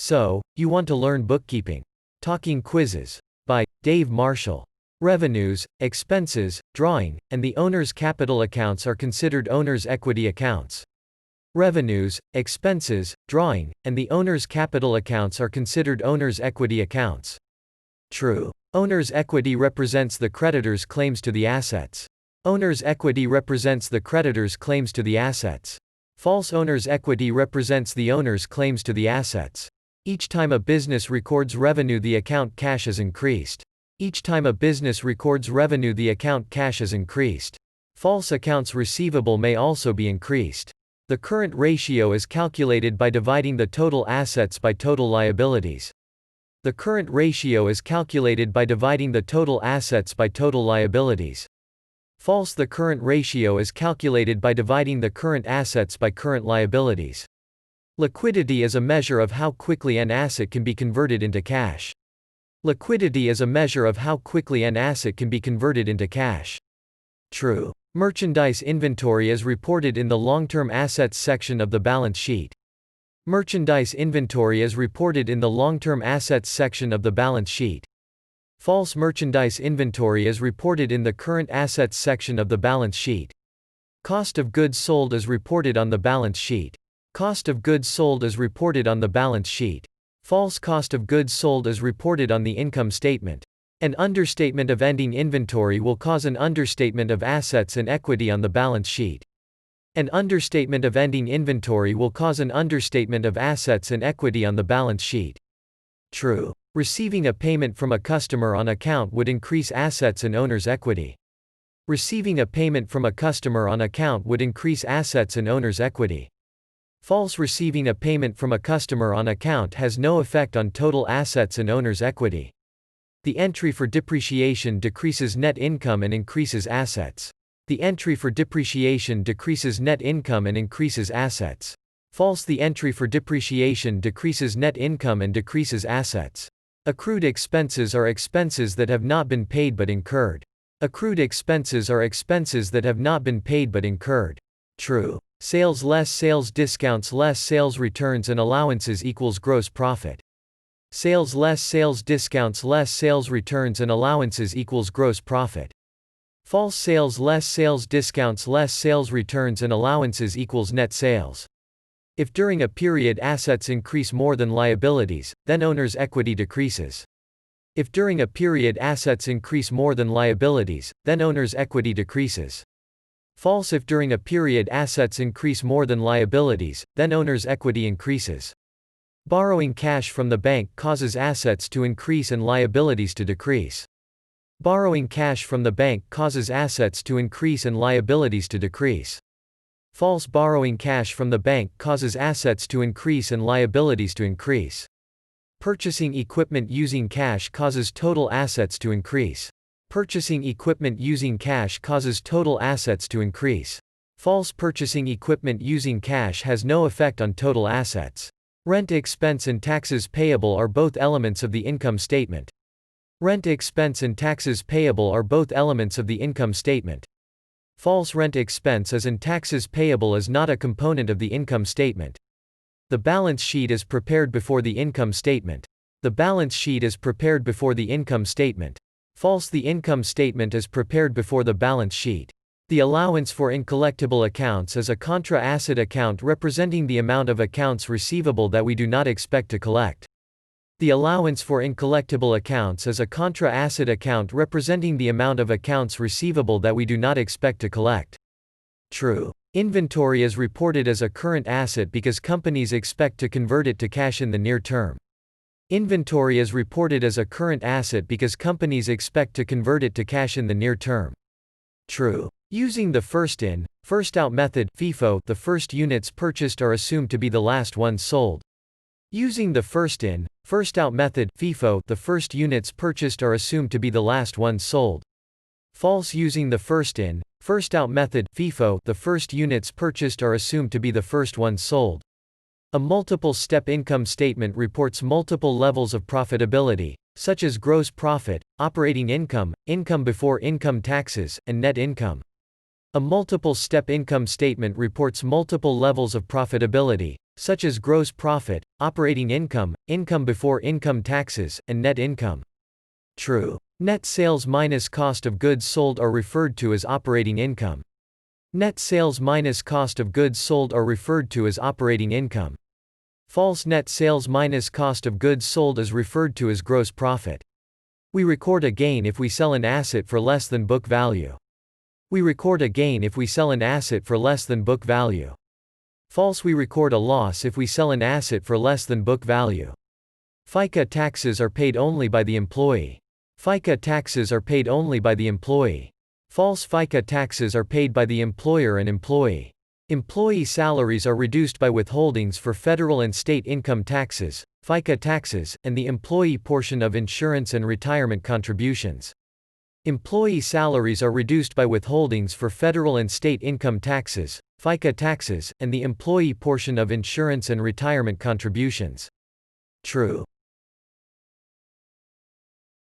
So, you want to learn bookkeeping. Talking Quizzes. By Dave Marshall. Revenues, expenses, drawing, and the owner's capital accounts are considered owner's equity accounts. Revenues, expenses, drawing, and the owner's capital accounts are considered owner's equity accounts. True. Owner's equity represents the creditor's claims to the assets. Owner's equity represents the creditor's claims to the assets. False. Owner's equity represents the owner's claims to the assets. Each time a business records revenue, the account cash is increased. Each time a business records revenue, the account cash is increased. False. Accounts receivable may also be increased. The current ratio is calculated by dividing the total assets by total liabilities. The current ratio is calculated by dividing the total assets by total liabilities. False. The current ratio is calculated by dividing the current assets by current liabilities. Liquidity is a measure of how quickly an asset can be converted into cash. Liquidity is a measure of how quickly an asset can be converted into cash. True. Merchandise inventory is reported in the long-term assets section of the balance sheet. Merchandise inventory is reported in the long-term assets section of the balance sheet. False. Merchandise inventory is reported in the current assets section of the balance sheet. Cost of goods sold is reported on the balance sheet. Cost of goods sold is reported on the balance sheet. False. Cost of goods sold is reported on the income statement. An understatement of ending inventory will cause an understatement of assets and equity on the balance sheet. An understatement of ending inventory will cause an understatement of assets and equity on the balance sheet. True. Receiving a payment from a customer on account would increase assets and owner's equity. Receiving a payment from a customer on account would increase assets and owner's equity. False. Receiving a payment from a customer on account has no effect on total assets and owner's equity. The entry for depreciation decreases net income and increases assets. The entry for depreciation decreases net income and increases assets. False. The entry for depreciation decreases net income and decreases assets. Accrued expenses are expenses that have not been paid but incurred. Accrued expenses are expenses that have not been paid but incurred. True. Sales less sales discounts less sales returns and allowances equals gross profit. Sales less sales discounts less sales returns and allowances equals gross profit. False. Sales less sales discounts less sales returns and allowances equals net sales. If during a period assets increase more than liabilities, then owner's equity decreases. If during a period assets increase more than liabilities, then owner's equity decreases. False. If during a period assets increase more than liabilities, then owner's equity increases. Borrowing cash from the bank causes assets to increase and liabilities to decrease. Borrowing cash from the bank causes assets to increase and liabilities to decrease. False. Borrowing cash from the bank causes assets to increase and liabilities to increase. Purchasing equipment using cash causes total assets to increase. Purchasing equipment using cash causes total assets to increase. False. Purchasing equipment using cash has no effect on total assets. Rent expense and taxes payable are both elements of the income statement. Rent expense and taxes payable are both elements of the income statement. False. Rent expense and taxes payable is not a component of the income statement. The balance sheet is prepared before the income statement. The balance sheet is prepared before the income statement. False. The income statement is prepared before the balance sheet. The allowance for uncollectible accounts is a contra-asset account representing the amount of accounts receivable that we do not expect to collect. The allowance for uncollectible accounts is a contra-asset account representing the amount of accounts receivable that we do not expect to collect. True. Inventory is reported as a current asset because companies expect to convert it to cash in the near term. Inventory is reported as a current asset because companies expect to convert it to cash in the near term. True. Using the first in, first out method, FIFO, the first units purchased are assumed to be the last ones sold. Using the first in, first out method, FIFO, the first units purchased are assumed to be the last ones sold. False. Using the first in, first out method, FIFO, the first units purchased are assumed to be the first ones sold. A multiple-step income statement reports multiple levels of profitability, such as gross profit, operating income, income before income taxes, and net income. A multiple-step income statement reports multiple levels of profitability, such as gross profit, operating income, income before income taxes, and net income. True. Net sales minus cost of goods sold are referred to as operating income. Net sales minus cost of goods sold are referred to as operating income. False. Net sales minus cost of goods sold is referred to as gross profit. We record a gain if we sell an asset for less than book value. We record a gain if we sell an asset for less than book value. False. We record a loss if we sell an asset for less than book value. FICA taxes are paid only by the employee. FICA taxes are paid only by the employee. False. FICA taxes are paid by the employer and employee. Employee salaries are reduced by withholdings for federal and state income taxes, FICA taxes, and the employee portion of insurance and retirement contributions. Employee salaries are reduced by withholdings for federal and state income taxes, FICA taxes, and the employee portion of insurance and retirement contributions. True.